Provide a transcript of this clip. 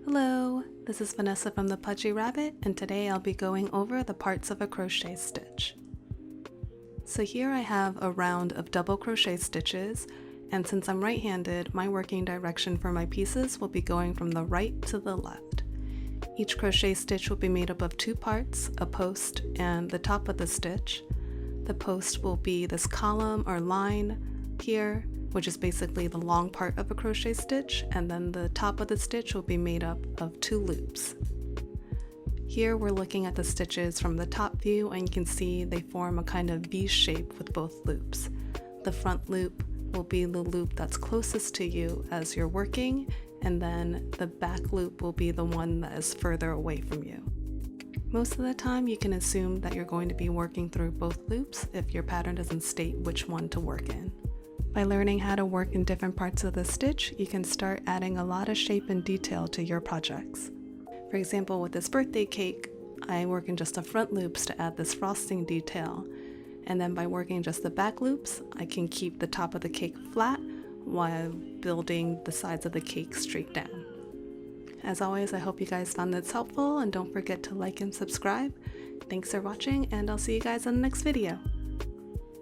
Hello, this is Vanessa from the Pudgy Rabbit, and today I'll be going over the parts of a crochet stitch. So here I have a round of double crochet stitches, and since I'm right-handed, my working direction for my pieces will be going from the right to the left. Each crochet stitch will be made up of two parts, a post and the top of the stitch. The post will be this column or line here, which is basically the long part of a crochet stitch, and then the top of the stitch will be made up of two loops. Here we're looking at the stitches from the top view, and you can see they form a kind of V shape with both loops. The front loop will be the loop that's closest to you as you're working, and then the back loop will be the one that is further away from you. Most of the time you can assume that you're going to be working through both loops if your pattern doesn't state which one to work in. By learning how to work in different parts of the stitch, you can start adding a lot of shape and detail to your projects. For example, with this birthday cake, I work in just the front loops to add this frosting detail, and then by working just the back loops, I can keep the top of the cake flat while building the sides of the cake straight down. As always, I hope you guys found this helpful, and don't forget to like and subscribe. Thanks for watching, and I'll see you guys in the next video.